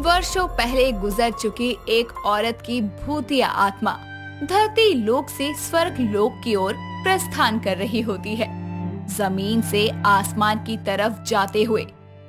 वर्षों पहले गुजर चुकी एक औरत की भूतिया आत्मा धरती लोक से स्वर्ग लोक की ओर प्रस्थान कर रही होती है। जमीन से आसमान की तरफ जाते हुए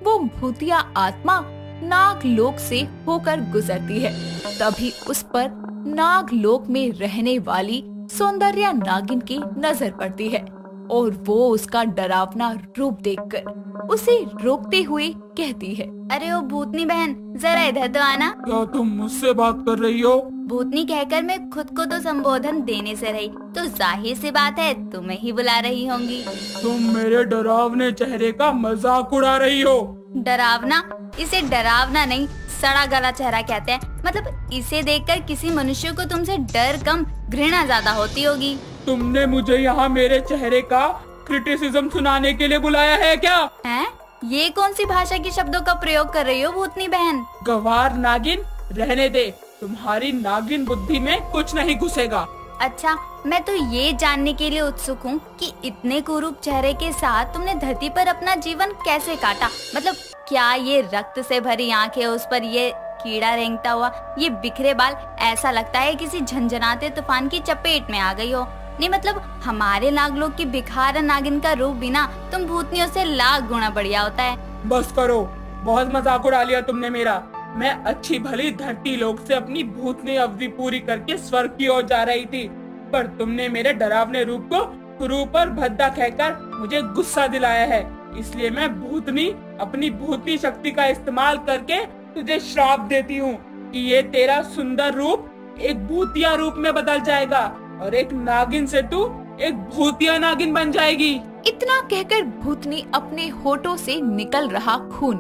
वो भूतिया आत्मा नाग लोक से होकर गुजरती है। तभी उस पर नाग लोक में रहने वाली सौंदर्या नागिन की नजर पड़ती है और वो उसका डरावना रूप देखकर उसे रोकते हुए कहती है, अरे ओ भूतनी बहन, जरा इधर तो आना। क्या तुम मुझसे बात कर रही हो? भूतनी कहकर मैं खुद को तो संबोधन देने से रही, तो जाहिर सी बात है तुम्हें ही बुला रही होंगी। तुम मेरे डरावने चेहरे का मजाक उड़ा रही हो। डरावना? इसे डरावना नहीं, सड़ा गला चेहरा कहते हैं। मतलब इसे देखकर किसी मनुष्य को तुमसे डर कम घृणा ज्यादा होती होगी। तुमने मुझे यहाँ मेरे चेहरे का क्रिटिसिज्म सुनाने के लिए बुलाया है क्या? हैं? ये कौन सी भाषा के शब्दों का प्रयोग कर रही हो भूतनी बहन? गवार नागिन, रहने दे। तुम्हारी नागिन बुद्धि में कुछ नहीं घुसेगा। अच्छा, मैं तो ये जानने के लिए उत्सुक हूँ कि इतने कुरूप चेहरे के साथ तुमने धरती पर अपना जीवन कैसे काटा। मतलब क्या ये रक्त से भरी आंखें, उस पर ये कीड़ा रेंगता हुआ, ये बिखरे बाल, ऐसा लगता है किसी झंझनाते तूफान की चपेट में आ गई हो। नहीं मतलब हमारे नागलोक की भिखारन नागिन का रूप भी ना तुम भूतनियों से लाख गुना बढ़िया होता है। बस करो, बहुत मजाक उड़ा लिया तुमने मेरा। मैं अच्छी भली धरती लोक से अपनी भूतनी अवधि पूरी करके स्वर्ग की ओर जा रही थी, पर तुमने मेरे डरावने रूप को कुरूप और भद्दा कहकर मुझे गुस्सा दिलाया है। इसलिए मैं भूतनी अपनी भूतनी शक्ति का इस्तेमाल करके तुझे श्राप देती हूँ कि ये तेरा सुंदर रूप एक भूतिया रूप में बदल जाएगा और एक नागिन से तू एक भूतिया नागिन बन जाएगी। इतना कहकर भूतनी अपने होठों से निकल रहा खून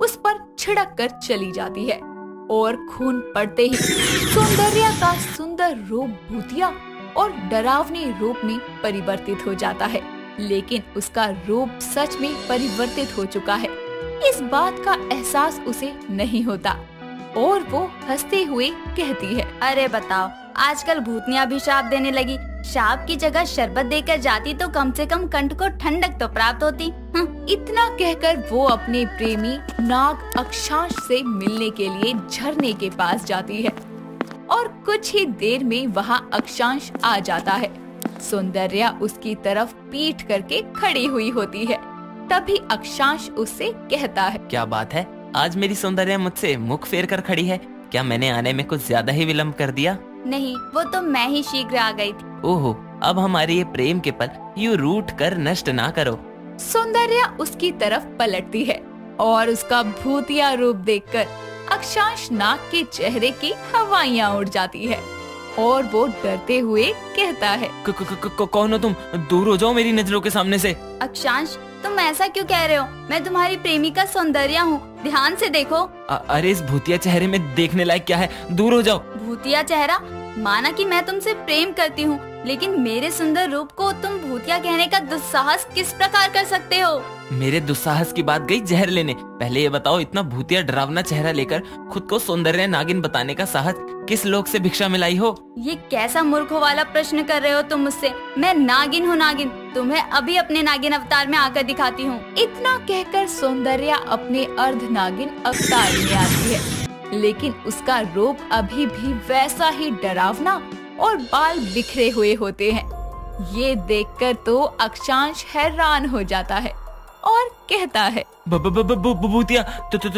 उस पर छिड़क कर चली जाती है और खून पड़ते ही सौंदर्या का सुंदर रूप भूतिया और डरावने रूप में परिवर्तित हो जाता है। लेकिन उसका रूप सच में परिवर्तित हो चुका है, इस बात का एहसास उसे नहीं होता और वो हंसते हुए कहती है, अरे बताओ, आजकल भूतनियाँ भी शाप देने लगी। शाप की जगह शरबत देकर जाती तो कम से कम कंठ को ठंडक तो प्राप्त होती। इतना कहकर वो अपने प्रेमी नाग अक्षांश से मिलने के लिए झरने के पास जाती है और कुछ ही देर में वहाँ अक्षांश आ जाता है। सौंदर्या उसकी तरफ पीठ करके खड़ी हुई होती है। तभी अक्षांश उससे कहता है, क्या बात है, आज मेरी सौंदर्या मुझसे मुख फेर कर खड़ी है। क्या मैंने आने में कुछ ज्यादा ही विलम्ब कर दिया? नहीं, वो तो मैं ही शीघ्र आ गई थी। ओहो, अब हमारे ये प्रेम के पल यूं रूठ कर नष्ट ना करो। सौंदर्या उसकी तरफ पलटती है और उसका भूतिया रूप देखकर अक्षांश नाग के चेहरे की हवाइयाँ उड़ जाती है और वो डरते हुए कहता है, कौन हो तुम? दूर हो जाओ मेरी नजरों के सामने से। अक्षांश, तुम ऐसा क्यों कह रहे हो? मैं तुम्हारी प्रेमिका सौंदर्या हूँ, ध्यान से देखो। अरे इस भूतिया चेहरे में देखने लायक क्या है? दूर हो जाओ। भूतिया चेहरा? माना कि मैं तुमसे प्रेम करती हूँ, लेकिन मेरे सुंदर रूप को तुम भूतिया कहने का दुस्साहस किस प्रकार कर सकते हो? मेरे दुस्साहस की बात गई जहर लेने। पहले ये बताओ, इतना भूतिया डरावना चेहरा लेकर खुद को सौंदर्य नागिन बताने का साहस किस लोक से भिक्षा मिलाई हो? ये कैसा मूर्खों वाला प्रश्न कर रहे हो तुम मुझसे? मैं नागिन हूँ नागिन, तुम्हें अभी अपने नागिन अवतार में आकर दिखाती हूँ। इतना कहकर सौंदर्या अपने अर्ध नागिन अवतार में आती है, लेकिन उसका रूप अभी भी वैसा ही डरावना और बाल बिखरे हुए होते हैं। ये देखकर तो अक्षांश हैरान हो जाता है और कहता है, भूतिया,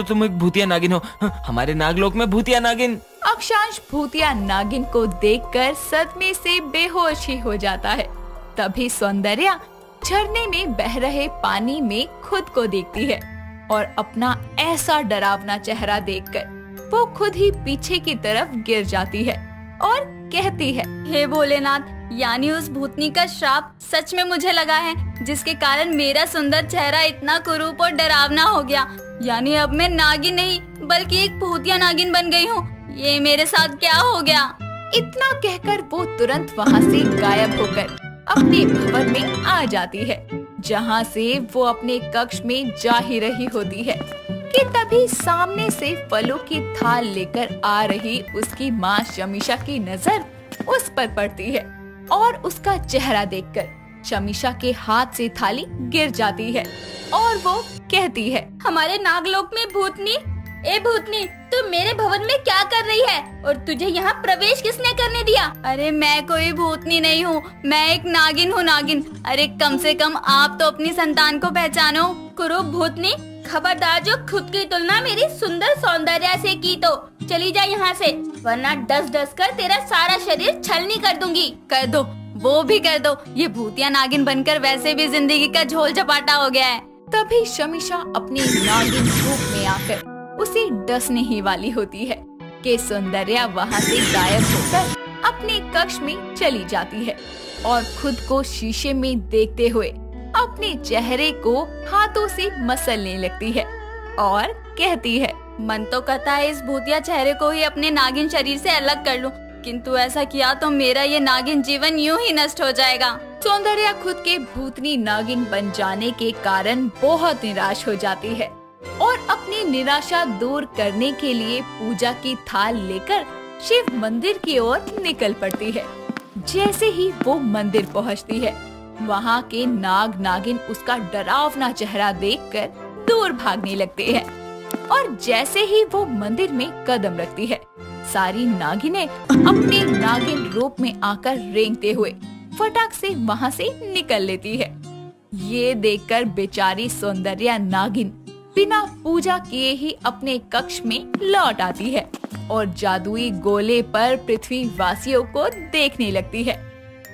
तुम एक भूतिया नागिन हो। हमारे नागलोक में भूतिया नागिन। अक्षांश भूतिया नागिन को देखकर सदमे से बेहोश ही हो जाता है। तभी सौंदर्या झरने में बह रहे पानी में खुद को देखती है और अपना ऐसा डरावना चेहरा देखकर वो खुद ही पीछे की तरफ गिर जाती है और कहती है, हे भोलेनाथ, यानी उस भूतनी का श्राप सच में मुझे लगा है, जिसके कारण मेरा सुंदर चेहरा इतना कुरूप और डरावना हो गया। यानी अब मैं नागिन नहीं बल्कि एक भूतिया नागिन बन गई हूँ। ये मेरे साथ क्या हो गया? इतना कहकर वो तुरंत वहाँ से गायब होकर अपने भवन में आ जाती है, जहाँ से वो अपने कक्ष में जा ही रही होती है कि तभी सामने से फलों की थाल लेकर आ रही उसकी माँ शमीशा की नजर उस पर पड़ती है और उसका चेहरा देखकर शमीशा के हाथ से थाली गिर जाती है और वो कहती है, हमारे नागलोक में भूतनी? ए भूतनी, तू मेरे भवन में क्या कर रही है और तुझे यहाँ प्रवेश किसने करने दिया? अरे मैं कोई भूतनी नहीं हूँ, मैं एक नागिन हूँ, नागिन। अरे कम से कम आप तो अपनी संतान को पहचानो। कुरूप भूतनी, खबरदार जो खुद की तुलना मेरी सुंदर सौंदर्य से की तो चली जा यहाँ से, वरना डस डस कर तेरा सारा शरीर छलनी कर दूंगी। कर दो, वो भी कर दो। ये भूतिया नागिन बनकर वैसे भी जिंदगी का झोल झपाटा हो गया है। तभी शमीशा अपने नागिन रूप में आकर उसे डसने ही वाली होती है कि सौंदर्या वहाँ से गायब होकर अपने कक्ष में चली जाती है और खुद को शीशे में देखते हुए अपने चेहरे को हाथों से मसलने लगती है और कहती है, मन तो करता है इस भूतिया चेहरे को ही अपने नागिन शरीर से अलग कर लूं, किंतु ऐसा किया तो मेरा ये नागिन जीवन यूं ही नष्ट हो जाएगा। सौंदर्या खुद के भूतनी नागिन बन जाने के कारण बहुत निराश हो जाती है और अपनी निराशा दूर करने के लिए पूजा की थाल लेकर शिव मंदिर की ओर निकल पड़ती है। जैसे ही वो मंदिर पहुंचती है, वहाँ के नाग नागिन उसका डरावना चेहरा देखकर दूर भागने लगते हैं और जैसे ही वो मंदिर में कदम रखती है, सारी नागिनें अपने नागिन रूप में आकर रेंगते हुए फटाक से वहाँ से निकल लेती है। ये देखकर बेचारी सौंदर्या नागिन बिना पूजा किए ही अपने कक्ष में लौट आती है और जादुई गोले पर पृथ्वी वासियों को देखने लगती है।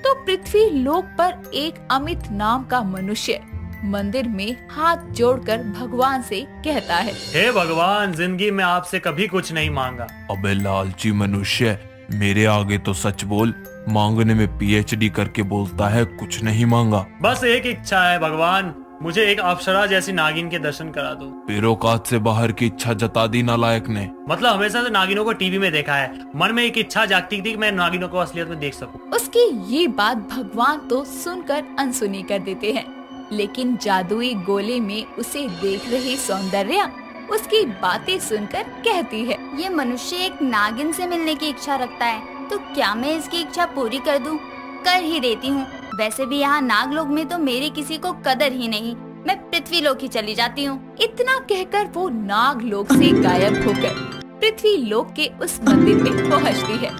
तो पृथ्वी लोक पर एक अमित नाम का मनुष्य मंदिर में हाथ जोड़कर भगवान से कहता है, हे भगवान, जिंदगी में आपसे कभी कुछ नहीं मांगा। अबे लालची मनुष्य, मेरे आगे तो सच बोल। मांगने में पीएचडी करके बोलता है कुछ नहीं मांगा। बस एक इच्छा है भगवान, मुझे एक अप्सरा जैसी नागिन के दर्शन करा दो। पेरोकात से बाहर की इच्छा जता दी नालायक ने। मतलब हमेशा से नागिनों को टीवी में देखा है, मन में एक इच्छा जागती थी कि मैं नागिनों को असलियत में देख सकूं। उसकी ये बात भगवान तो सुनकर अनसुनी कर देते हैं, लेकिन जादुई गोले में उसे देख रही सौंदर्या उसकी बातें सुनकर कहती है, ये मनुष्य एक नागिन से मिलने की इच्छा रखता है, तो क्या मैं इसकी इच्छा पूरी कर दूं? कर ही देती हूँ। वैसे भी यहाँ नागलोक में तो मेरी किसी को कदर ही नहीं, मैं पृथ्वी लोक ही चली जाती हूँ। इतना कहकर वो नागलोक से गायब होकर पृथ्वी लोक के उस मंदिर में पहुँचती है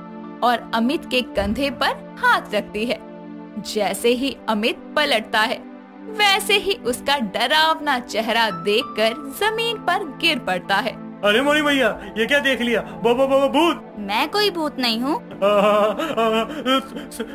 और अमित के कंधे पर हाथ रखती है। जैसे ही अमित पलटता है, वैसे ही उसका डरावना चेहरा देखकर जमीन पर गिर पड़ता है। अरे मोरी भैया, ये क्या देख लिया? भूत! मैं कोई भूत नहीं हूँ।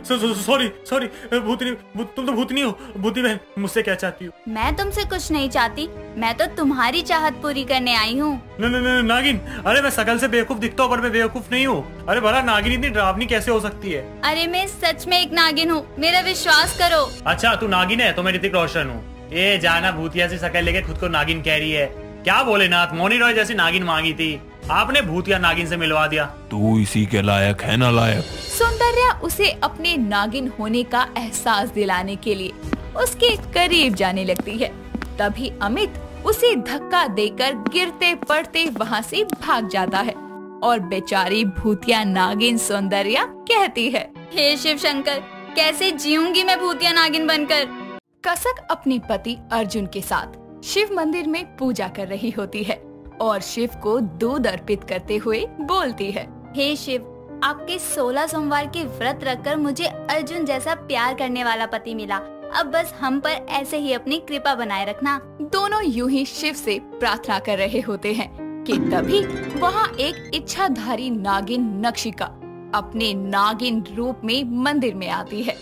सॉरी भूतनी, तुम तो भूतनी हो। भूतनी बहन, मुझसे क्या चाहती हो? मैं तुमसे कुछ नहीं चाहती, मैं तो तुम्हारी चाहत पूरी करने आई हूँ। नागिन, अरे मैं शकल से बेवकूफ दिखता हूँ पर मैं बेवकूफ नहीं हूँ। अरे भला नागिन इतनी डरावनी कैसे हो सकती है? अरे मैं सच में एक नागिन हूँ, मेरा विश्वास करो। अच्छा तू नागिन है तो मैं ऋतिक रोशन हूँ। ये जाना भूतिया से शकल लेके खुद को नागिन कह रही है। क्या भोलेनाथ, मौनी रॉय जैसी नागिन मांगी थी, आपने भूतिया नागिन से मिलवा दिया। तू इसी के लायक है ना लायक। सौंदर्या उसे अपने नागिन होने का एहसास दिलाने के लिए उसके करीब जाने लगती है। तभी अमित उसे धक्का देकर गिरते पड़ते वहाँ से भाग जाता है और बेचारी भूतिया नागिन सौंदर्या कहती है, हे शिव शंकर, कैसे जीऊंगी मैं भूतिया नागिन बनकर। कसक अपने पति अर्जुन के साथ शिव मंदिर में पूजा कर रही होती है और शिव को दूध अर्पित करते हुए बोलती है, हे शिव, आपके 16 सोमवार के व्रत रखकर मुझे अर्जुन जैसा प्यार करने वाला पति मिला। अब बस हम पर ऐसे ही अपनी कृपा बनाए रखना। दोनों यूं ही शिव से प्रार्थना कर रहे होते हैं कि तभी वहाँ एक इच्छाधारी नागिन नक्षिका अपने नागिन रूप में मंदिर में आती है।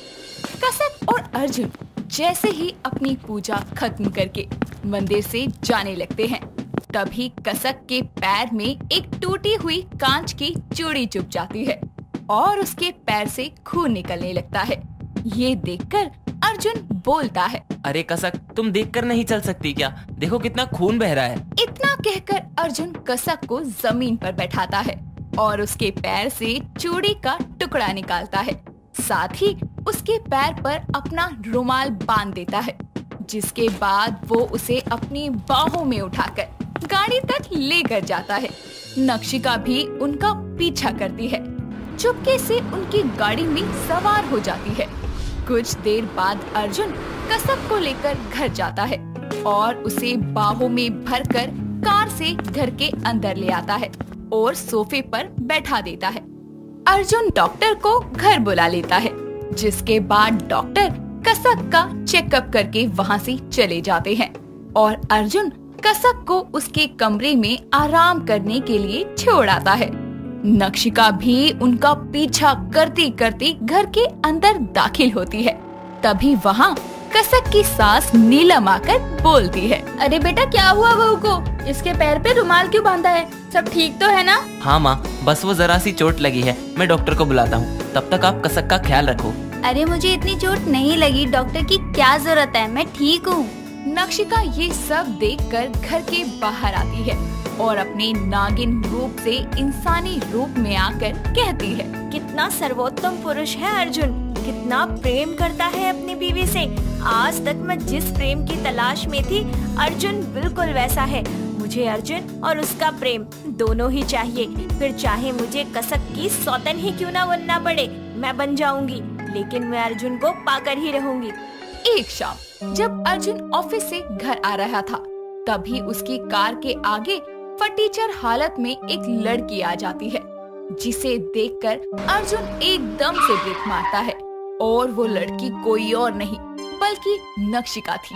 कसक और अर्जुन जैसे ही अपनी पूजा खत्म करके मंदिर से जाने लगते हैं, तभी कसक के पैर में एक टूटी हुई कांच की चूड़ी चुभ जाती है और उसके पैर से खून निकलने लगता है। ये देखकर अर्जुन बोलता है, अरे कसक, तुम देखकर नहीं चल सकती क्या? देखो कितना खून बह रहा है। इतना कहकर अर्जुन कसक को जमीन पर बैठाता है और उसके पैर से चूड़ी का टुकड़ा निकालता है। साथ ही उसके पैर पर अपना रुमाल बांध देता है, जिसके बाद वो उसे अपनी बाहों में उठाकर गाड़ी तक लेकर जाता है। नक्षिका भी उनका पीछा करती है, चुपके से उनकी गाड़ी में सवार हो जाती है। कुछ देर बाद अर्जुन कसक को लेकर घर जाता है और उसे बाहों में भरकर कार से घर के अंदर ले आता है और सोफे पर बैठा देता है। अर्जुन डॉक्टर को घर बुला लेता है, जिसके बाद डॉक्टर कसक का चेकअप करके वहाँ से चले जाते हैं और अर्जुन कसक को उसके कमरे में आराम करने के लिए छोड़ आता है। नक्षिका भी उनका पीछा करती करती घर के अंदर दाखिल होती है। तभी वहाँ कसक की सास नीलम आकर बोलती है, अरे बेटा क्या हुआ बहू को? इसके पैर पे रुमाल क्यों बांधा है? सब ठीक तो है ना? हाँ माँ, बस वो जरा सी चोट लगी है, मैं डॉक्टर को बुलाता हूँ, तब तक आप कसक का ख्याल रखो। अरे मुझे इतनी चोट नहीं लगी, डॉक्टर की क्या जरूरत है, मैं ठीक हूँ। नक्षिका ये सब देखकर घर के बाहर आती है और अपने नागिन रूप से इंसानी रूप में आकर कहती है, कितना सर्वोत्तम पुरुष है अर्जुन, कितना प्रेम करता है अपनी बीवी से। आज तक मैं जिस प्रेम की तलाश में थी, अर्जुन बिल्कुल वैसा है। मुझे अर्जुन और उसका प्रेम दोनों ही चाहिए, फिर चाहे मुझे कसक की सौतन ही क्यों ना बनना पड़े, मैं बन जाऊंगी, लेकिन मैं अर्जुन को पाकर ही रहूंगी। एक शाम जब अर्जुन ऑफिस से घर आ रहा था, तभी उसकी कार के आगे फटीचर हालत में एक लड़की आ जाती है, जिसे देखकर अर्जुन एकदम से ब्रेक मारता है और वो लड़की कोई और नहीं बल्कि नक्षिका थी।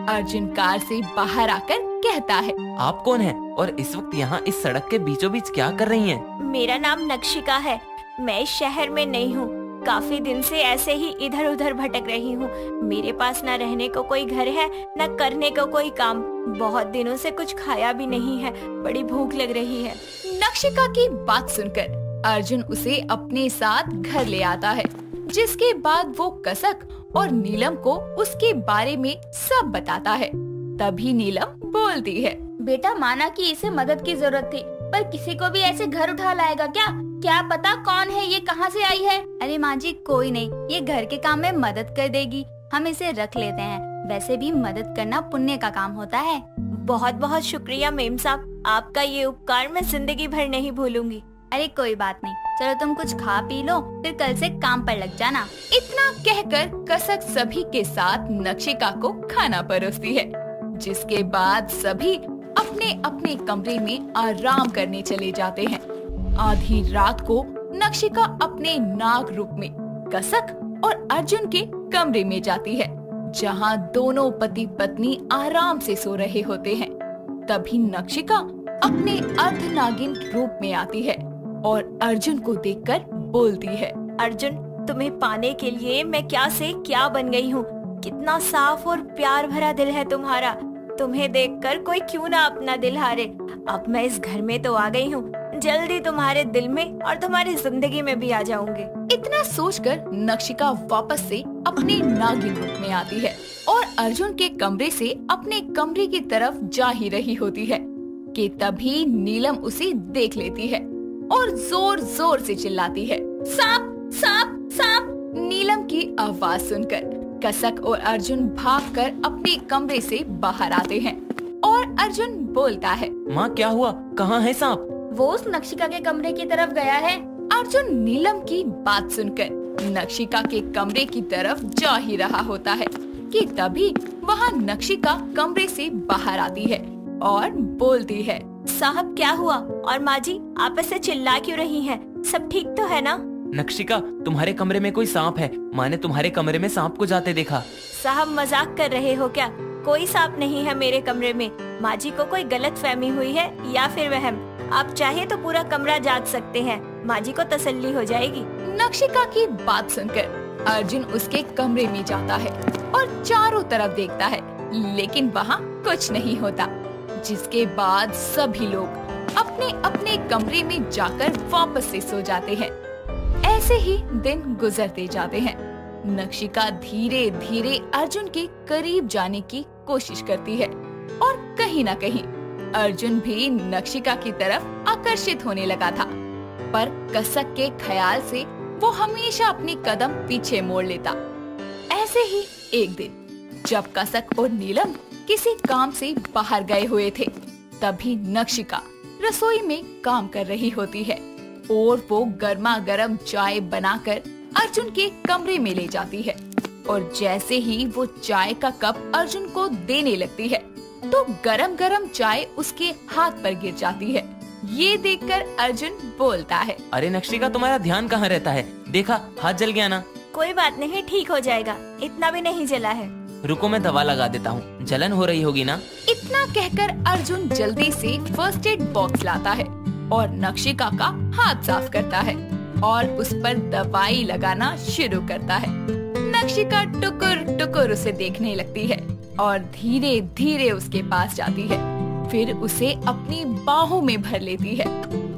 अर्जुन कार से बाहर आकर कहता है, आप कौन हैं और इस वक्त यहाँ इस सड़क के बीचों बीच क्या कर रही हैं? मेरा नाम नक्षिका है, मैं इस शहर में नहीं हूँ, काफी दिन से ऐसे ही इधर उधर भटक रही हूँ। मेरे पास न रहने को कोई घर है, न करने को कोई काम। बहुत दिनों से कुछ खाया भी नहीं है, बड़ी भूख लग रही है। नक्षिका की बात सुनकर अर्जुन उसे अपने साथ घर ले आता है, जिसके बाद वो कसक और नीलम को उसके बारे में सब बताता है। तभी नीलम बोलती है, बेटा माना कि इसे मदद की जरूरत थी, पर किसी को भी ऐसे घर उठा लाएगा क्या? क्या पता कौन है ये, कहाँ से आई है? अरे माँ जी कोई नहीं, ये घर के काम में मदद कर देगी, हम इसे रख लेते हैं। वैसे भी मदद करना पुण्य का काम होता है। बहुत बहुत शुक्रिया मेम साहब, आपका ये उपकार मैं जिंदगी भर नहीं भूलूंगी। अरे कोई बात नहीं, चलो तुम कुछ खा पी लो, फिर कल से काम पर लग जाना। इतना कहकर कसक सभी के साथ नक्षिका को खाना परोसती है, जिसके बाद सभी अपने अपने कमरे में आराम करने चले जाते हैं। आधी रात को नक्षिका अपने नाग रूप में कसक और अर्जुन के कमरे में जाती है, जहां दोनों पति पत्नी आराम से सो रहे होते हैं। तभी नक्षिका अपने अर्धनागिन रूप में आती है और अर्जुन को देखकर बोलती है, अर्जुन तुम्हें पाने के लिए मैं क्या से क्या बन गई हूँ। कितना साफ और प्यार भरा दिल है तुम्हारा, तुम्हें देखकर कोई क्यों ना अपना दिल हारे। अब मैं इस घर में तो आ गई हूँ, जल्दी तुम्हारे दिल में और तुम्हारी जिंदगी में भी आ जाऊंगी। इतना सोचकर नक्षिका वापस से अपने नागिन रूप में आती है और अर्जुन के कमरे से अपने कमरे की तरफ जा ही रही होती है कि तभी नीलम उसे देख लेती है और जोर जोर से चिल्लाती है, सांप सांप सांप। नीलम की आवाज सुनकर कसक और अर्जुन भागकर अपने कमरे से बाहर आते हैं और अर्जुन बोलता है, माँ क्या हुआ, कहाँ है सांप? वो उस नक्षिका के कमरे की तरफ गया है। अर्जुन नीलम की बात सुनकर नक्षिका के कमरे की तरफ जा ही रहा होता है कि तभी वहाँ नक्षिका कमरे से बाहर आती है और बोलती है, साहब क्या हुआ? और माँ जी आप ऐसे चिल्ला क्यों रही हैं? सब ठीक तो है ना? नक्षिका तुम्हारे कमरे में कोई सांप है, माँ ने तुम्हारे कमरे में सांप को जाते देखा। साहब मजाक कर रहे हो क्या? कोई सांप नहीं है मेरे कमरे में। माँ जी को कोई गलत फहमी हुई है या फिर वहम। आप चाहे तो पूरा कमरा जांच सकते हैं, माँ जी को तसल्ली हो जाएगी। नक्षिका की बात सुनकर अर्जुन उसके कमरे में जाता है और चारों तरफ देखता है, लेकिन वहाँ कुछ नहीं होता। जिसके बाद सभी लोग अपने अपने कमरे में जाकर वापस से सो जाते हैं। ऐसे ही दिन गुजरते जाते हैं। नक्षिका धीरे धीरे अर्जुन के करीब जाने की कोशिश करती है और कहीं न कहीं अर्जुन भी नक्षिका की तरफ आकर्षित होने लगा था, पर कसक के ख्याल से वो हमेशा अपनी कदम पीछे मोड़ लेता। ऐसे ही एक दिन जब कसक और नीलम किसी काम से बाहर गए हुए थे, तभी नक्षिका रसोई में काम कर रही होती है और वो गर्मा गर्म चाय बनाकर अर्जुन के कमरे में ले जाती है और जैसे ही वो चाय का कप अर्जुन को देने लगती है, तो गरम गरम चाय उसके हाथ पर गिर जाती है। ये देखकर अर्जुन बोलता है, अरे नक्षिका, तुम्हारा ध्यान कहाँ रहता है? देखा, हाथ जल गया ना। कोई बात नहीं, ठीक हो जाएगा, इतना भी नहीं जला है। रुको, मैं दवा लगा देता हूँ, जलन हो रही होगी ना। इतना कहकर अर्जुन जल्दी से फर्स्ट एड बॉक्स लाता है और नक्षिका का हाथ साफ करता है और उस पर दवाई लगाना शुरू करता है। नक्षिका टुकुर टुकुर उसे देखने लगती है और धीरे धीरे उसके पास जाती है, फिर उसे अपनी बाहों में भर लेती है।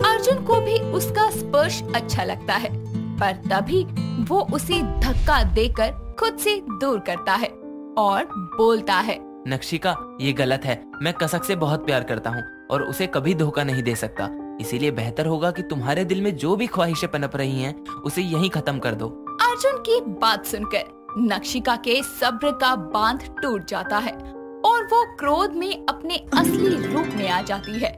अर्जुन को भी उसका स्पर्श अच्छा लगता है, पर तभी वो उसे धक्का देकर खुद से दूर करता है और बोलता है, नक्षिका, ये गलत है। मैं कसक से बहुत प्यार करता हूँ और उसे कभी धोखा नहीं दे सकता। इसीलिए बेहतर होगा कि तुम्हारे दिल में जो भी ख्वाहिशें पनप रही हैं, उसे यहीं खत्म कर दो। अर्जुन की बात सुनकर नक्षिका के सब्र का बांध टूट जाता है और वो क्रोध में अपने असली रूप में आ जाती है।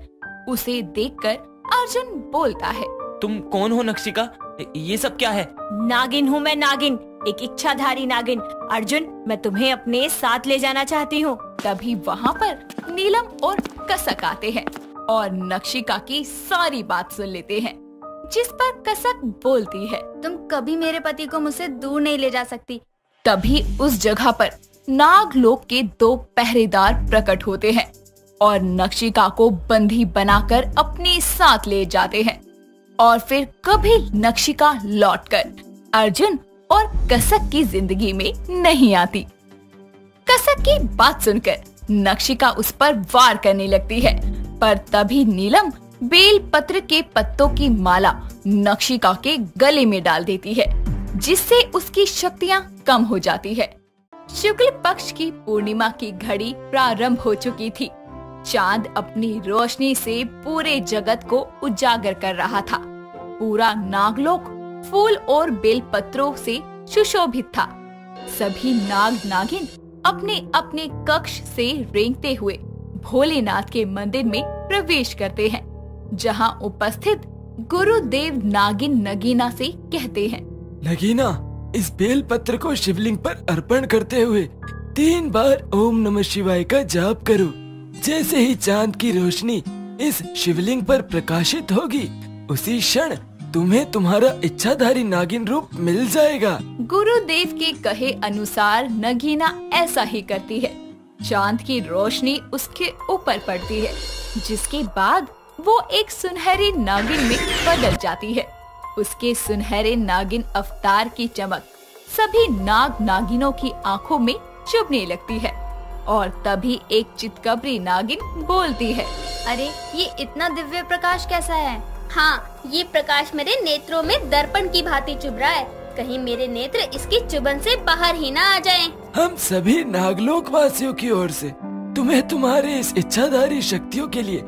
उसे देखकर अर्जुन बोलता है, तुम कौन हो नक्षिका? ये सब क्या है? नागिन हूँ मैं, नागिन, एक इच्छाधारी नागिन। अर्जुन, मैं तुम्हें अपने साथ ले जाना चाहती हूँ। तभी वहाँ पर नीलम और कसक आते हैं और नक्षिका की सारी बात सुन लेते हैं, जिस पर कसक बोलती है, तुम कभी मेरे पति को मुझसे दूर नहीं ले जा सकती। तभी उस जगह पर नागलोक के 2 पहरेदार प्रकट होते हैं और नक्षिका को बंदी बनाकर अपने साथ ले जाते हैं और फिर कभी नक्षिका लौटकर अर्जुन और कसक की जिंदगी में नहीं आती। कसक की बात सुनकर नक्षिका उस पर वार करने लगती है, पर तभी नीलम बेल पत्र के पत्तों की माला नक्षिका के गले में डाल देती है, जिससे उसकी शक्तियाँ कम हो जाती है। शुक्ल पक्ष की पूर्णिमा की घड़ी प्रारंभ हो चुकी थी। चांद अपनी रोशनी से पूरे जगत को उजागर कर रहा था। पूरा नागलोक फूल और बेल पत्रों से सुशोभित था। सभी नाग नागिन अपने अपने कक्ष से रेंगते हुए भोलेनाथ के मंदिर में प्रवेश करते हैं, जहां उपस्थित गुरुदेव नागिन नगीना से कहते हैं, नगीना, इस बेल पत्र को शिवलिंग पर अर्पण करते हुए 3 बार ओम नमः शिवाय का जाप करो। जैसे ही चांद की रोशनी इस शिवलिंग पर प्रकाशित होगी, उसी क्षण तुम्हें तुम्हारा इच्छाधारी नागिन रूप मिल जाएगा। गुरुदेव के कहे अनुसार नगीना ऐसा ही करती है। चांद की रोशनी उसके ऊपर पड़ती है, जिसके बाद वो एक सुनहरी नागिन में बदल जाती है। उसके सुनहरे नागिन अवतार की चमक सभी नाग नागिनों की आंखों में चुभने लगती है और तभी एक चितकबरी नागिन बोलती है, अरे ये इतना दिव्य प्रकाश कैसा है? हाँ, ये प्रकाश मेरे नेत्रों में दर्पण की भांति चुभ रहा है। कहीं मेरे नेत्र इसकी चुभन से बाहर ही ना आ जाएं। हम सभी नागलोक वासियों की ओर से तुम्हें तुम्हारे इस इच्छाधारी शक्तियों के लिए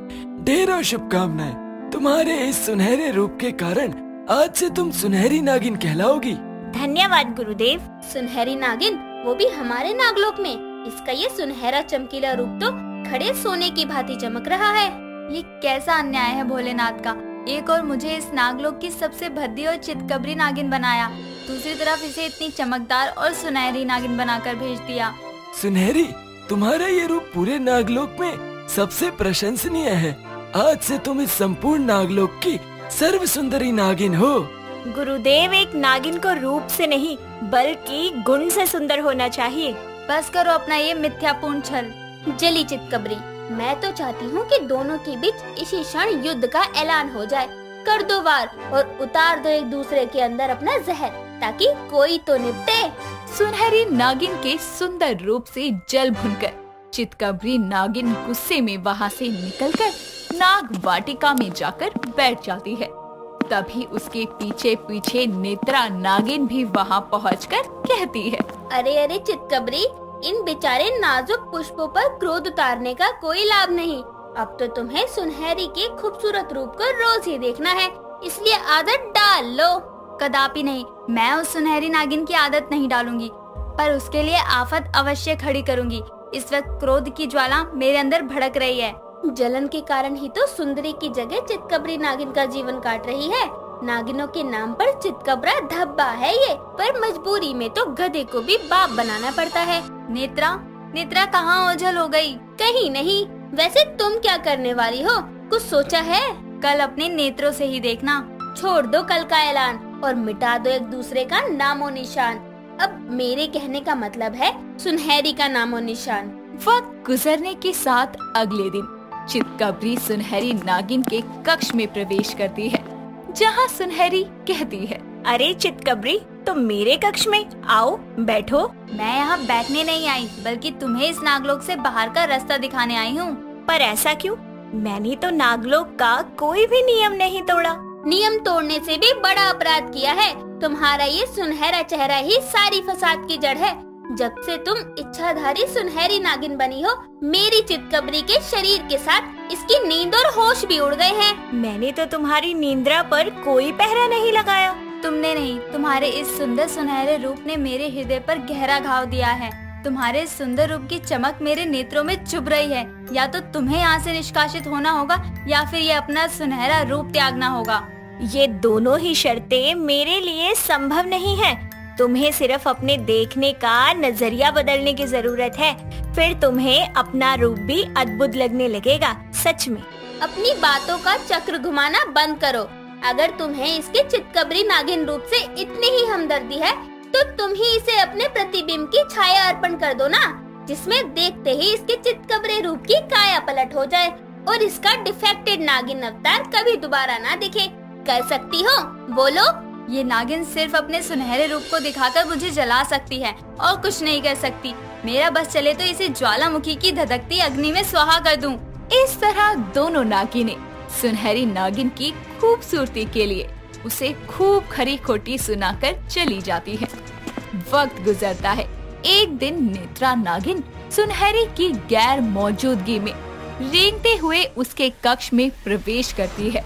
ढेरों शुभकामनाएं। तुम्हारे इस सुनहरे रूप के कारण आज से तुम सुनहरी नागिन कहलाओगी। धन्यवाद गुरुदेव। सुनहरी नागिन, वो भी हमारे नागलोक में। इसका ये सुनहरा चमकीला रूप तो खड़े सोने की भांति चमक रहा है। ये कैसा अन्याय है भोलेनाथ का। एक और मुझे इस नागलोक की सबसे भद्दी और चितकबरी नागिन बनाया, दूसरी तरफ इसे इतनी चमकदार और सुनहरी नागिन बनाकर भेज दिया। सुनहरी, तुम्हारा ये रूप पूरे नागलोक में सबसे प्रशंसनीय है। आज से तुम इस संपूर्ण नागलोक की सर्व सुंदरी नागिन हो। गुरुदेव, एक नागिन को रूप से नहीं बल्कि गुण से सुंदर होना चाहिए। बस करो अपना ये मिथ्यापूर्ण छल। जली चितकबरी, मैं तो चाहती हूँ कि दोनों के बीच इसी क्षण युद्ध का ऐलान हो जाए। कर दो वार और उतार दो एक दूसरे के अंदर अपना जहर, ताकि कोई तो निपटे। सुनहरी नागिन के सुंदर रूप से जल भुनकर चितकबरी नागिन गुस्से में वहाँ से निकलकर नाग वाटिका में जाकर बैठ जाती है। तभी उसके पीछे पीछे नेत्रा नागिन भी वहाँ पहुंचकर कहती है, अरे अरे चितकबरी, इन बेचारे नाजुक पुष्पों पर क्रोध उतारने का कोई लाभ नहीं। अब तो तुम्हें सुनहरी के खूबसूरत रूप को रोज ही देखना है, इसलिए आदत डाल लो। कदापि नहीं, मैं उस सुनहरी नागिन की आदत नहीं डालूंगी, पर उसके लिए आफत अवश्य खड़ी करूंगी। इस वक्त क्रोध की ज्वाला मेरे अंदर भड़क रही है। जलन के कारण ही तो सुंदरी की जगह चितकबरी नागिन का जीवन काट रही है। नागिनों के नाम पर चितकबरा धब्बा है ये, पर मजबूरी में तो गधे को भी बाप बनाना पड़ता है। नेत्रा, नेत्रा कहाँ ओझल हो गई? कहीं नहीं। वैसे तुम क्या करने वाली हो, कुछ सोचा है? कल अपने नेत्रों से ही देखना। छोड़ दो कल का ऐलान और मिटा दो एक दूसरे का नामो निशान। अब मेरे कहने का मतलब है सुनहरी का नामो निशान। वक्त गुजरने के साथ अगले दिन चितकबरी सुनहरी नागिन के कक्ष में प्रवेश करती है, जहाँ सुनहरी कहती है, अरे चितकबरी, तुम मेरे कक्ष में आओ, बैठो। मैं यहाँ बैठने नहीं आई, बल्कि तुम्हें इस नागलोक से बाहर का रास्ता दिखाने आई हूँ। पर ऐसा क्यों? मैंने तो नागलोक का कोई भी नियम नहीं तोड़ा। नियम तोड़ने से भी बड़ा अपराध किया है। तुम्हारा ये सुनहरा चेहरा ही सारी फसाद की जड़ है। जब से तुम इच्छाधारी सुनहरी नागिन बनी हो, मेरी चितकबरी के शरीर के साथ इसकी नींद और होश भी उड़ गए हैं। मैंने तो तुम्हारी नींद्रा पर कोई पहरा नहीं लगाया। तुमने नहीं, तुम्हारे इस सुंदर सुनहरे रूप ने मेरे हृदय पर गहरा घाव दिया है। तुम्हारे इस सुंदर रूप की चमक मेरे नेत्रों में चुभ रही है। या तो तुम्हें यहाँ से निष्कासित होना होगा या फिर ये अपना सुनहरा रूप त्यागना होगा। ये दोनों ही शर्तें मेरे लिए संभव नहीं है। तुम्हें सिर्फ अपने देखने का नजरिया बदलने की जरूरत है, फिर तुम्हें अपना रूप भी अद्भुत लगने लगेगा। सच में। अपनी बातों का चक्र घुमाना बंद करो। अगर तुम्हें इसके चितकबरी नागिन रूप से इतनी ही हमदर्दी है, तो तुम ही इसे अपने प्रतिबिंब की छाया अर्पण कर दो ना, जिसमें देखते ही इसके चितकबरे रूप की काया पलट हो जाए और इसका डिफेक्टेड नागिन अवतार कभी दोबारा ना दिखे। कर सकती हो? बोलो। ये नागिन सिर्फ अपने सुनहरे रूप को दिखाकर मुझे जला सकती है और कुछ नहीं कर सकती। मेरा बस चले तो इसे ज्वालामुखी की धधकती अग्नि में स्वाहा कर दूं। इस तरह दोनों नागिनें सुनहरी नागिन की खूबसूरती के लिए उसे खूब खरी खोटी सुनाकर चली जाती है। वक्त गुजरता है। एक दिन नेत्रा नागिन सुनहरी की गैर मौजूदगी में रेंगते हुए उसके कक्ष में प्रवेश करती है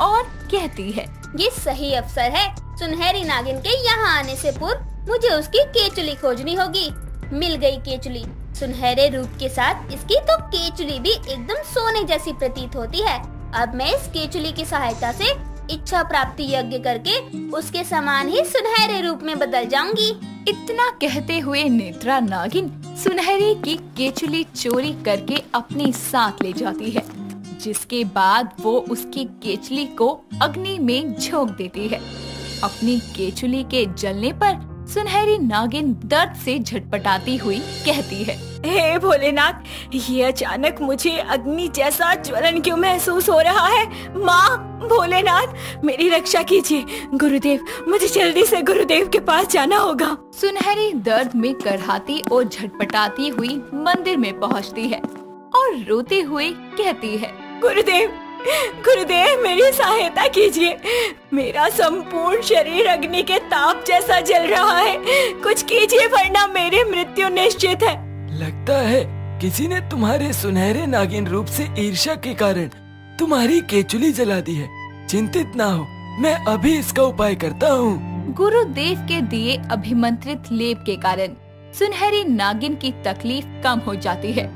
और कहती है, ये सही अवसर है। सुनहरी नागिन के यहाँ आने से पूर्व मुझे उसकी केचुली खोजनी होगी। मिल गई केचुली। सुनहरे रूप के साथ इसकी तो केचुली भी एकदम सोने जैसी प्रतीत होती है। अब मैं इस केचुली की सहायता से इच्छा प्राप्ति यज्ञ करके उसके समान ही सुनहरे रूप में बदल जाऊंगी। इतना कहते हुए नेत्रा नागिन सुनहरी की केचुली चोरी करके अपने साथ ले जाती है, जिसके बाद वो उसकी केचुली को अग्नि में झोंक देती है। अपनी केचुली के जलने पर सुनहरी नागिन दर्द से झटपटाती हुई कहती है, हे भोलेनाथ, ये अचानक मुझे अग्नि जैसा ज्वलन क्यों महसूस हो रहा है? माँ, भोलेनाथ, मेरी रक्षा कीजिए। गुरुदेव, मुझे जल्दी से गुरुदेव के पास जाना होगा। सुनहरी दर्द में करहाती और झटपटाती हुई मंदिर में पहुँचती है और रोते हुए कहती है, गुरुदेव, गुरुदेव, मेरी सहायता कीजिए। मेरा संपूर्ण शरीर अग्नि के ताप जैसा जल रहा है। कुछ कीजिए वरना मेरी मृत्यु निश्चित है। लगता है किसी ने तुम्हारे सुनहरे नागिन रूप से ईर्ष्या के कारण तुम्हारी केचुली जला दी है। चिंतित ना हो, मैं अभी इसका उपाय करता हूँ। गुरुदेव के दिए अभिमंत्रित लेप के कारण सुनहरी नागिन की तकलीफ कम हो जाती है,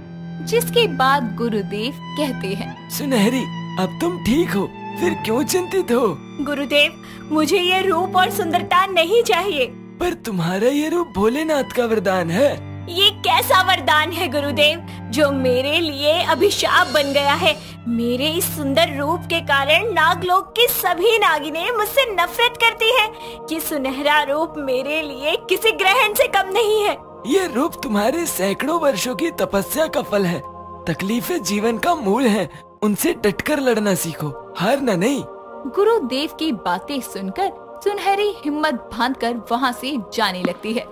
जिसके बाद गुरुदेव कहते हैं, सुनहरी, अब तुम ठीक हो, फिर क्यों चिंतित हो? गुरुदेव, मुझे ये रूप और सुंदरता नहीं चाहिए। पर तुम्हारा ये रूप भोलेनाथ का वरदान है। ये कैसा वरदान है गुरुदेव, जो मेरे लिए अभिशाप बन गया है? मेरे इस सुंदर रूप के कारण नागलोक की सभी नागिनें मुझसे नफरत करती हैं। ये सुनहरा रूप मेरे लिए किसी ग्रहण से कम नहीं है। ये रूप तुम्हारे सैकड़ों वर्षों की तपस्या का फल है। तकलीफें जीवन का मूल है, उनसे डटकर लड़ना सीखो, हारना नहीं। गुरुदेव की बातें सुनकर सुनहरी हिम्मत बांधकर वहाँ से जाने लगती है।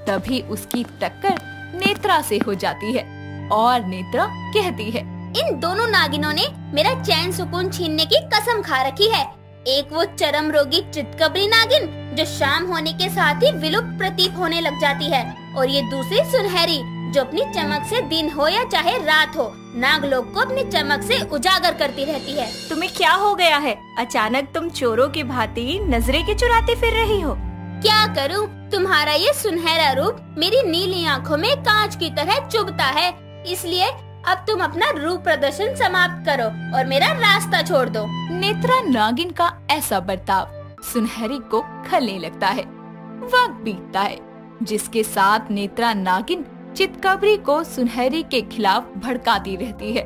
तभी उसकी टक्कर नेत्रा से हो जाती है और नेत्रा कहती है, इन दोनों नागिनों ने मेरा चैन सुकून छीनने की कसम खा रखी है। एक वो चरम रोगी चितकबरी नागिन जो शाम होने के साथ ही विलुप्त प्रतीत होने लग जाती है, और ये दूसरी सुनहरी जो अपनी चमक से दिन हो या चाहे रात हो नागलोक को अपनी चमक से उजागर करती रहती है। तुम्हें क्या हो गया है? अचानक तुम चोरों की भांति नजरें क्यों चुराती फिर रही हो? क्या करूं? तुम्हारा ये सुनहरा रूप मेरी नीली आंखों में कांच की तरह चुभता है, इसलिए अब तुम अपना रूप प्रदर्शन समाप्त करो और मेरा रास्ता छोड़ दो। नेत्रा नागिन का ऐसा बर्ताव सुनहरी को खलने लगता है। वक्त बीतता है, जिसके साथ नेत्रा नागिन चितकबरी को सुनहरी के खिलाफ भड़काती रहती है।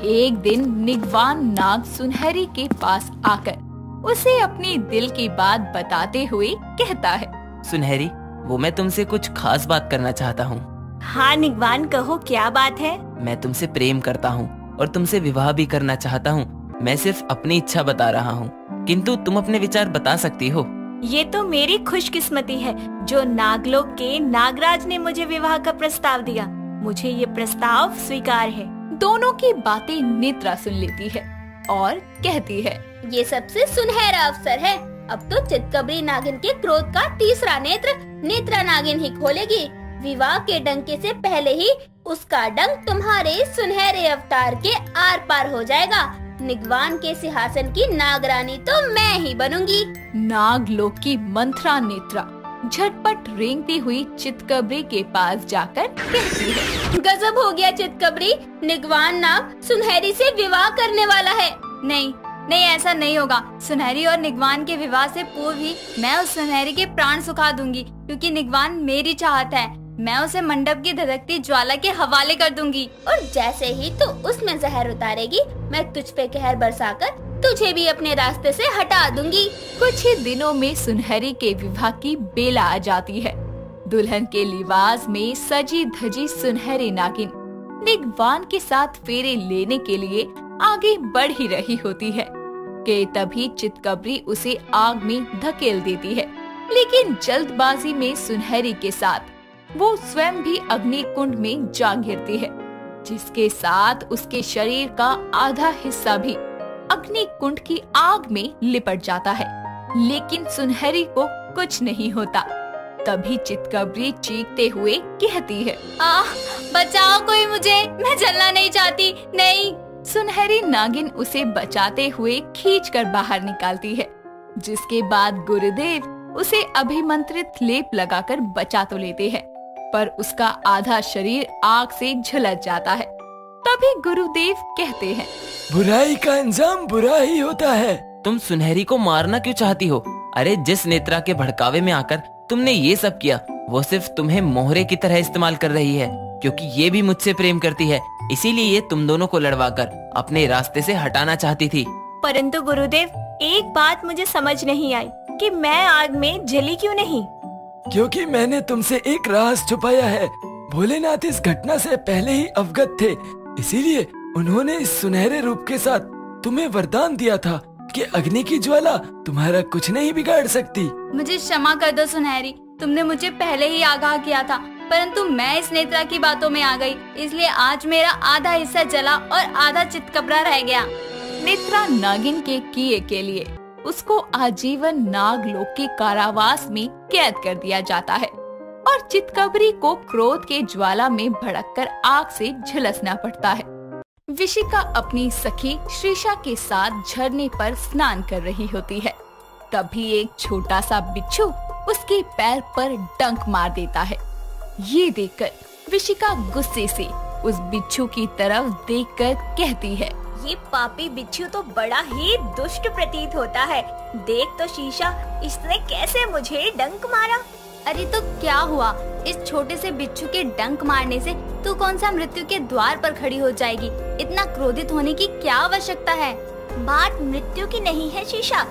एक दिन निगवान नाग सुनहरी के पास आकर उसे अपनी दिल की बात बताते हुए कहता है, सुनहरी, वो मैं तुमसे कुछ खास बात करना चाहता हूँ। हाँ निगवान, कहो क्या बात है। मैं तुमसे प्रेम करता हूँ और तुमसे विवाह भी करना चाहता हूँ। मैं सिर्फ अपनी इच्छा बता रहा हूँ, किंतु तुम अपने विचार बता सकती हो। ये तो मेरी खुशकिस्मती है जो नागलोक के नागराज ने मुझे विवाह का प्रस्ताव दिया। मुझे ये प्रस्ताव स्वीकार है। दोनों की बातें नेत्रा सुन लेती है और कहती है, ये सबसे सुनहरा अवसर है। अब तो चितकबरी नागिन के क्रोध का तीसरा नेत्र नेत्रा नागिन ही खोलेगी। विवाह के डंके से पहले ही उसका डंक तुम्हारे सुनहरे अवतार के आर पार हो जाएगा। निगवान के सिंहासन की नागरानी तो मैं ही बनूंगी। नागलोक की मंथरा नेत्रा झटपट रेंगती हुई चितकबरी के पास जाकर कहती है, गजब हो गया चितकबरी, निगवान नाग सुनहरी से विवाह करने वाला है। नहीं, ऐसा नहीं होगा। सुनहरी और निगवान के विवाह से पूर्व ही मैं उस सुनहरी के प्राण सुखा दूंगी, क्योंकि निगवान मेरी चाहत है। मैं उसे मंडप की धधकती ज्वाला के हवाले कर दूंगी। और जैसे ही तू उसमें जहर उतारेगी, मैं तुझ पे कहर बरसाकर तुझे भी अपने रास्ते से हटा दूंगी। कुछ ही दिनों में सुनहरी के विवाह की बेला आ जाती है। दुल्हन के लिबास में सजी धजी सुनहरी नागिन निगवान के साथ फेरे लेने के लिए आगे बढ़ ही रही होती है कि तभी चितकबरी उसे आग में धकेल देती है। लेकिन जल्दबाजी में सुनहरी के साथ वो स्वयं भी अग्नि कुंड में जा गिरती है, जिसके साथ उसके शरीर का आधा हिस्सा भी अग्नि कुंड की आग में लिपट जाता है। लेकिन सुनहरी को कुछ नहीं होता। तभी चितकबरी चीखते हुए कहती है, बचाओ कोई मुझे, मैं जलना नहीं चाहती, नहीं। सुनहरी नागिन उसे बचाते हुए खींचकर बाहर निकालती है, जिसके बाद गुरुदेव उसे अभिमंत्रित लेप लगाकर बचा तो लेते हैं, पर उसका आधा शरीर आग से झुलस जाता है। तभी गुरुदेव कहते हैं, बुराई का अंजाम बुरा ही होता है। तुम सुनहरी को मारना क्यों चाहती हो? अरे जिस नेत्रा के भड़कावे में आकर तुमने ये सब किया, वो सिर्फ तुम्हें मोहरे की तरह इस्तेमाल कर रही है, क्योंकि ये भी मुझसे प्रेम करती है। इसीलिए ये तुम दोनों को लड़वाकर अपने रास्ते से हटाना चाहती थी। परंतु गुरुदेव, एक बात मुझे समझ नहीं आई कि मैं आग में जली क्यों नहीं। क्योंकि मैंने तुमसे एक राज छुपाया है। भोलेनाथ इस घटना से पहले ही अवगत थे, इसीलिए उन्होंने इस सुनहरे रूप के साथ तुम्हें वरदान दिया था कि अग्नि की ज्वाला तुम्हारा कुछ नहीं बिगाड़ सकती। मुझे क्षमा कर दो सुनहरी, तुमने मुझे पहले ही आगाह किया था, परंतु मैं इस नेत्रा की बातों में आ गई, इसलिए आज मेरा आधा हिस्सा जला और आधा चितकबरा रह गया। नेत्रा नागिन के किए के लिए उसको आजीवन नागलोक के कारावास में कैद कर दिया जाता है और चितकबरी को क्रोध के ज्वाला में भड़ककर आग से झुलसना पड़ता है। विशिका अपनी सखी श्रीषा के साथ झरने पर स्नान कर रही होती है। तभी एक छोटा सा बिच्छू उसके पैर पर डंक मार देता है। ये देखकर विशिका गुस्से से उस बिच्छू की तरफ देखकर कहती है, ये पापी बिच्छू तो बड़ा ही दुष्ट प्रतीत होता है। देख तो शीशा, इसने कैसे मुझे डंक मारा। अरे तो क्या हुआ, इस छोटे से बिच्छू के डंक मारने से तू कौन सा मृत्यु के द्वार पर खड़ी हो जाएगी। इतना क्रोधित होने की क्या आवश्यकता है। बात मृत्यु की नहीं है शीशा,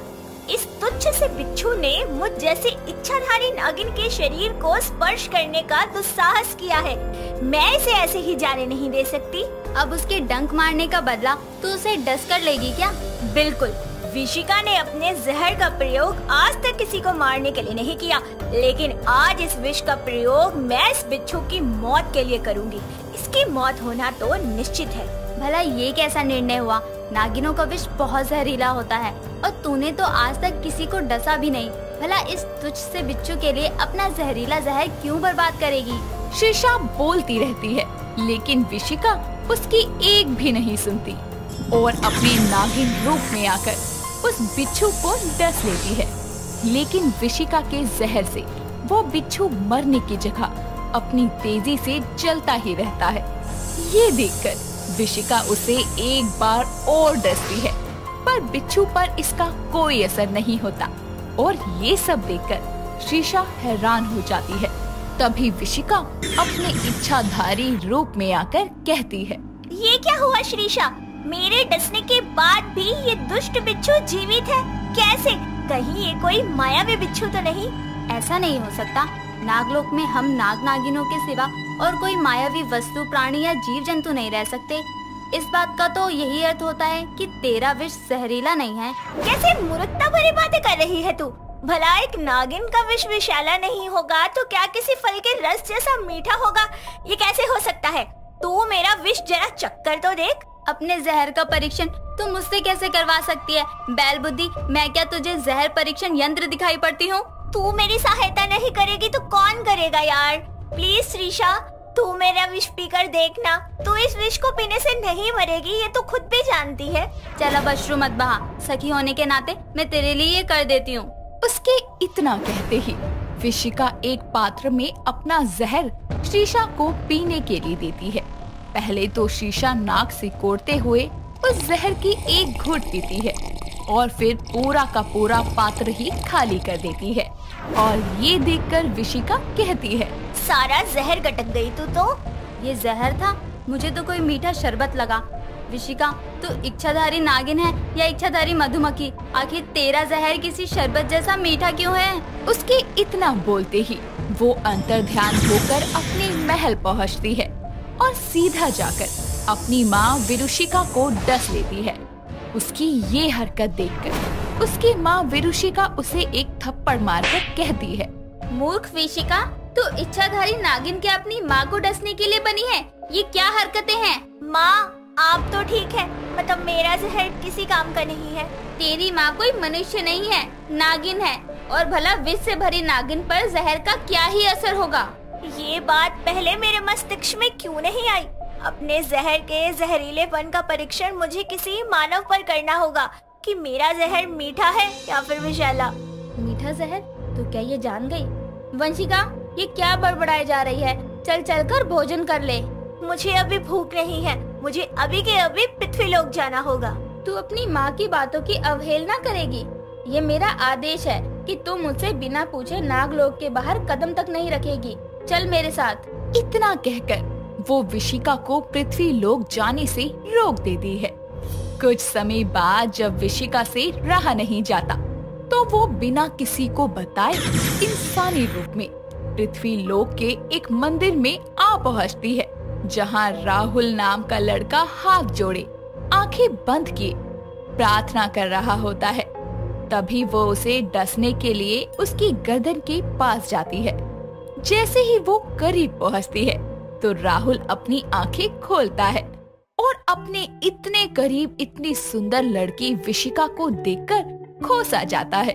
इस तुच्छ से बिच्छू ने मुझ जैसे इच्छाधारी नागिन के शरीर को स्पर्श करने का दुस्साहस किया है। मैं इसे ऐसे ही जाने नहीं दे सकती। अब उसके डंक मारने का बदला तू उसे डस कर लेगी क्या? बिल्कुल। विशिका ने अपने जहर का प्रयोग आज तक किसी को मारने के लिए नहीं किया, लेकिन आज इस विष का प्रयोग मैं इस बिच्छू की मौत के लिए करूंगी। इसकी मौत होना तो निश्चित है। भला ये कैसा निर्णय हुआ? नागिनों का विष बहुत जहरीला होता है और तूने तो आज तक किसी को डसा भी नहीं। भला इस तुच्छ से बिच्छू के लिए अपना जहरीला जहर क्यों बर्बाद करेगी? शीशा बोलती रहती है, लेकिन विशिका उसकी एक भी नहीं सुनती और अपने नागिन रूप में आकर उस बिच्छू को डस लेती है। लेकिन विशिका के जहर से वो बिच्छू मरने की जगह अपनी तेजी से जलता ही रहता है। ये देखकर विशिका उसे एक बार और डसती है, पर बिच्छू पर इसका कोई असर नहीं होता और ये सब देखकर शीशा हैरान हो जाती है। तभी विशिका अपने इच्छाधारी रूप में आकर कहती है, ये क्या हुआ श्रीशा? मेरे डसने के बाद भी ये दुष्ट बिच्छू जीवित है, कैसे? कहीं ये कोई मायावी बिच्छू तो नहीं? ऐसा नहीं हो सकता। नागलोक में हम नाग नागिनों के सिवा और कोई मायावी वस्तु, प्राणी या जीव जंतु नहीं रह सकते। इस बात का तो यही अर्थ होता है कि तेरा विष जहरीला नहीं है। कैसे मूर्खता भरी बातें कर रही है तू? भला एक नागिन का विष विषैला नहीं होगा तो क्या किसी फल के रस जैसा मीठा होगा? ये कैसे हो सकता है? तू मेरा विष जरा चक्कर तो देख। अपने जहर का परीक्षण तू मुझसे कैसे करवा सकती है? बैल बुद्धि, मैं क्या तुझे जहर परीक्षण यंत्र दिखाई पड़ती हूँ? तू मेरी सहायता नहीं करेगी तो कौन करेगा यार? प्लीज श्रीशा, तू मेरा विष पीकर देखना। तू इस विष को पीने से नहीं मरेगी, ये तो खुद भी जानती है। चल अब अश्रु मत बहा। सखी होने के नाते मैं तेरे लिए ये कर देती हूँ। उसके इतना कहते ही विशिका एक पात्र में अपना जहर शीशा को पीने के लिए देती है। पहले तो शीशा नाक से कोड़ते हुए उस जहर की एक घूंट पीती है और फिर पूरा का पूरा पात्र ही खाली कर देती है। और ये देखकर विशिका कहती है, सारा जहर गटक गई तू तो। ये जहर था? मुझे तो कोई मीठा शरबत लगा। विशिका, तू इच्छाधारी नागिन है या इच्छाधारी मधुमक्खी? आखिर तेरा जहर किसी शरबत जैसा मीठा क्यों है? उसके इतना बोलते ही वो अंतर्ध्यान होकर अपने महल पहुंचती है और सीधा जाकर अपनी माँ विरुशिका को डस लेती है। उसकी ये हरकत देखकर उसकी माँ विरुशिका उसे एक थप्पड़ मारकर कहती है, मूर्ख विशिका, तू इच्छाधारी नागिन क्या अपनी माँ को डसने के लिए बनी है? ये क्या हरकतें हैं? माँ, आप तो ठीक है, मतलब मेरा जहर किसी काम का नहीं है। तेरी माँ कोई मनुष्य नहीं है, नागिन है। और भला विष से भरी नागिन पर जहर का क्या ही असर होगा? ये बात पहले मेरे मस्तिष्क में क्यों नहीं आई? अपने जहर के जहरीलेपन का परीक्षण मुझे किसी मानव पर करना होगा कि मेरा जहर मीठा है या फिर विषैला। मीठा जहर? तो क्या ये जान गई? वंशिका, ये क्या बड़बड़ाई जा रही है? चल चल कर भोजन कर ले। मुझे अभी भूख नहीं है, मुझे अभी के अभी पृथ्वीलोक जाना होगा। तू अपनी माँ की बातों की अवहेलना करेगी? ये मेरा आदेश है कि तू मुझसे बिना पूछे नागलोक के बाहर कदम तक नहीं रखेगी। चल मेरे साथ। इतना कहकर वो विशिका को पृथ्वीलोक जाने से रोक देती है। कुछ समय बाद जब विशिका से रहा नहीं जाता तो वो बिना किसी को बताए इंसानी रूप में पृथ्वीलोक के एक मंदिर में आ पहुंचती है, जहां राहुल नाम का लड़का हाथ जोड़े आंखें बंद किए प्रार्थना कर रहा होता है। तभी वो उसे डसने के लिए उसकी गर्दन के पास जाती है। जैसे ही वो करीब पहुंचती है तो राहुल अपनी आंखें खोलता है और अपने इतने करीब इतनी सुंदर लड़की विशिका को देखकर खो सा जाता है।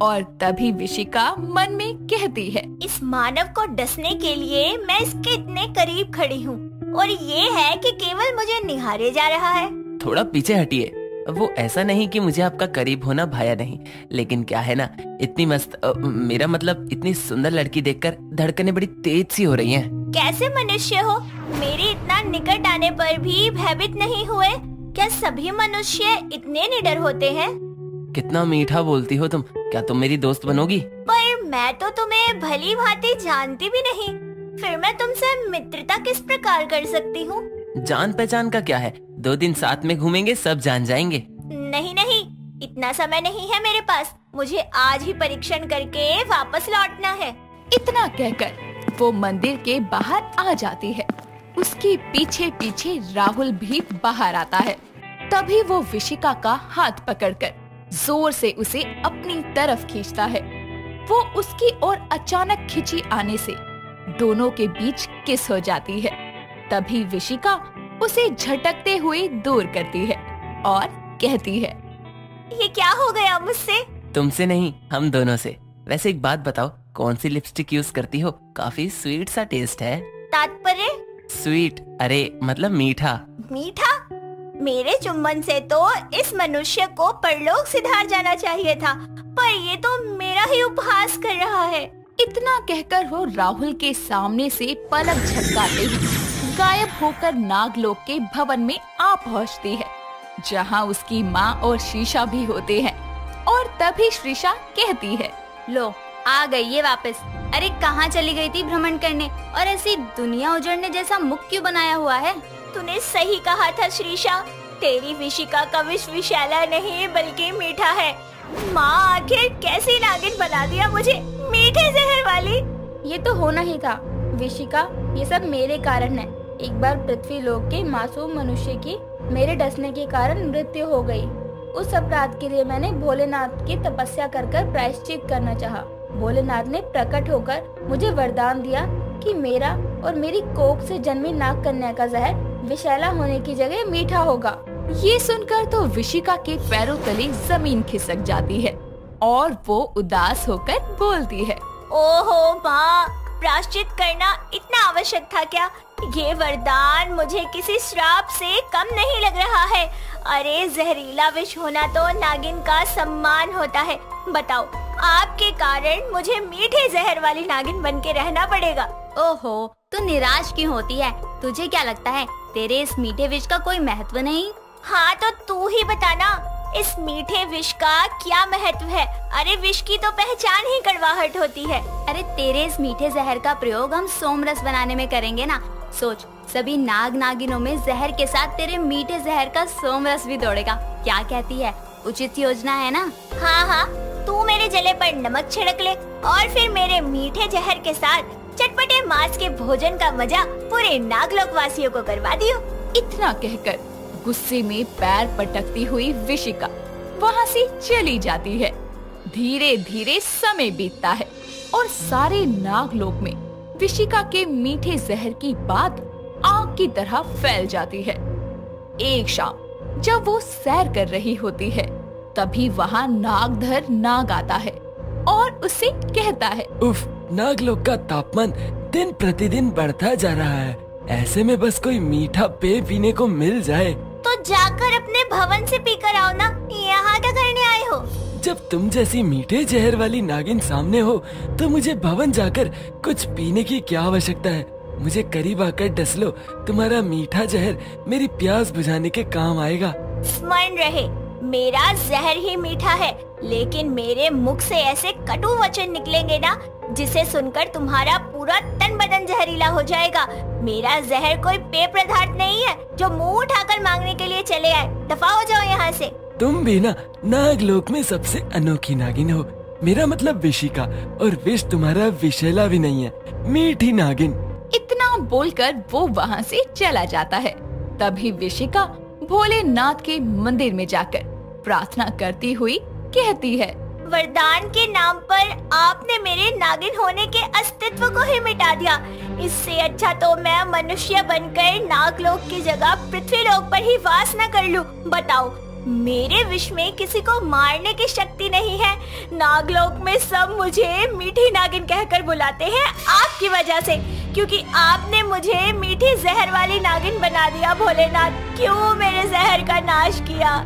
और तभी विशिका मन में कहती है, इस मानव को डसने के लिए मैं इसके इतने करीब खड़ी हूँ और ये है कि केवल मुझे निहारे जा रहा है। थोड़ा पीछे हटिए। वो ऐसा नहीं कि मुझे आपका करीब होना भाया नहीं, लेकिन क्या है ना, इतनी मस्त मेरा मतलब इतनी सुंदर लड़की देखकर धड़कनें बड़ी तेज सी हो रही हैं। कैसे मनुष्य हो, मेरे इतना निकट आने पर भी भयभीत नहीं हुए? क्या सभी मनुष्य इतने निडर होते हैं? कितना मीठा बोलती हो तुम। क्या तुम मेरी दोस्त बनोगी? पर मैं तो तुम्हें भली भांति जानती भी नहीं, फिर मैं तुमसे मित्रता किस प्रकार कर सकती हूँ? जान पहचान का क्या है, 2 दिन साथ में घूमेंगे, सब जान जाएंगे। नहीं नहीं, इतना समय नहीं है मेरे पास। मुझे आज ही परीक्षण करके वापस लौटना है। इतना कहकर वो मंदिर के बाहर आ जाती है। उसके पीछे पीछे राहुल भी बाहर आता है। तभी वो विशिका का हाथ पकड़कर जोर से उसे अपनी तरफ खींचता है। वो उसकी ओर अचानक खिंची आने से दोनों के बीच किस हो जाती है। तभी विशिका उसे झटकते हुए दूर करती है और कहती है, ये क्या हो गया मुझसे? तुमसे नहीं, हम दोनों से। वैसे एक बात बताओ, कौन सी लिपस्टिक यूज करती हो? काफी स्वीट सा टेस्ट है। तात्पर्य? स्वीट, अरे मतलब मीठा। मीठा? मेरे चुंबन से तो इस मनुष्य को परलोक सिधार जाना चाहिए था, पर ये तो मेरा ही उपहास कर रहा है। इतना कहकर वो राहुल के सामने से पलक झपकाते ही गायब होकर नागलोक के भवन में आ पहुंचती है, जहां उसकी माँ और शीशा भी होते हैं। और तभी शीशा कहती है, लो आ गई ये वापस। अरे कहाँ चली गई थी भ्रमण करने, और ऐसी दुनिया उजड़ने जैसा मुख क्यों बनाया हुआ है? तूने सही कहा था श्रीशा, तेरी विशिका का विष विषैला नहीं बल्कि मीठा है। माँ आखिर कैसी नागिन बना दिया मुझे, मीठे जहर वाली। ये तो होना ही था विशिका, ये सब मेरे कारण है। एक बार पृथ्वी लोक के मासूम मनुष्य की मेरे डसने के कारण मृत्यु हो गई। उस अपराध के लिए मैंने भोलेनाथ की तपस्या कर प्रायश्चित करना चाहा। भोलेनाथ ने प्रकट होकर मुझे वरदान दिया कि मेरा और मेरी कोख से जन्मी नाग कन्या का जहर विषैला होने की जगह मीठा होगा। ये सुनकर तो विशिका के पैरों तले जमीन खिसक जाती है और वो उदास होकर बोलती है, ओहो माँ, प्रायश्चित करना इतना आवश्यक था क्या? ये वरदान मुझे किसी श्राप से कम नहीं लग रहा है। अरे जहरीला विष होना तो नागिन का सम्मान होता है। बताओ, आपके कारण मुझे मीठे जहर वाली नागिन बन के रहना पड़ेगा। ओहो, तू निराश क्यों होती है? तुझे क्या लगता है तेरे इस मीठे विष का कोई महत्व नहीं? हाँ तो तू ही बताना, इस मीठे विष का क्या महत्व है? अरे विष की तो पहचान ही कड़वाहट होती है। अरे तेरे इस मीठे जहर का प्रयोग हम सोमरस बनाने में करेंगे ना। सोच, सभी नाग नागिनों में जहर के साथ तेरे मीठे जहर का सोमरस भी दौड़ेगा। क्या कहती है? उचित योजना है ना? हाँ हाँ, तू मेरे जले पर नमक छिड़क ले और फिर मेरे मीठे जहर के साथ चटपटे मांस के भोजन का मजा पूरे नागलोक वासियों को करवा दियो। इतना कहकर गुस्से में पैर पटकती हुई विशिका वहाँ से चली जाती है। धीरे धीरे समय बीतता है और सारे नागलोक में विशिका के मीठे जहर की बात आग की तरह फैल जाती है। एक शाम जब वो सैर कर रही होती है, तभी वहाँ नागधर नाग आता है और उससे कहता है, उफ, नागलोक का तापमान दिन प्रतिदिन बढ़ता जा रहा है। ऐसे में बस कोई मीठा पेय पीने को मिल जाए तो जाकर अपने भवन से पीकर आओ ना। यहाँ क्या करने आए हो? जब तुम जैसी मीठे जहर वाली नागिन सामने हो तो मुझे भवन जाकर कुछ पीने की क्या आवश्यकता है? मुझे करीब आकर डस लो, तुम्हारा मीठा जहर मेरी प्यास बुझाने के काम आएगा। स्मरण रहे, मेरा जहर ही मीठा है, लेकिन मेरे मुख से ऐसे कटु वचन निकलेंगे ना जिसे सुनकर तुम्हारा पूरा तन बदन जहरीला हो जाएगा। मेरा जहर कोई पेय पदार्थ नहीं है जो मुंह उठाकर मांगने के लिए चले आए। दफा हो जाओ यहाँ से। तुम भी ना नागलोक में सबसे अनोखी नागिन हो। मेरा मतलब विशिका, और विष तुम्हारा विषैला भी नहीं है, मीठी नागिन। इतना बोलकर वो वहाँ से चला जाता है। तभी विशिका भोलेनाथ के मंदिर में जाकर प्रार्थना करती हुई कहती है, वरदान के नाम पर आपने मेरे नागिन होने के अस्तित्व को ही मिटा दिया। इससे अच्छा तो मैं मनुष्य बनकर नागलोक की जगह पृथ्वीलोक पर ही वास न कर लूं। बताओ, मेरे विष में किसी को मारने की शक्ति नहीं है। नागलोक में सब मुझे मीठी नागिन कहकर बुलाते हैं आपकी वजह से, क्योंकि आपने मुझे मीठी जहर वाली नागिन बना दिया। भोलेनाथ, क्यों मेरे जहर का नाश किया?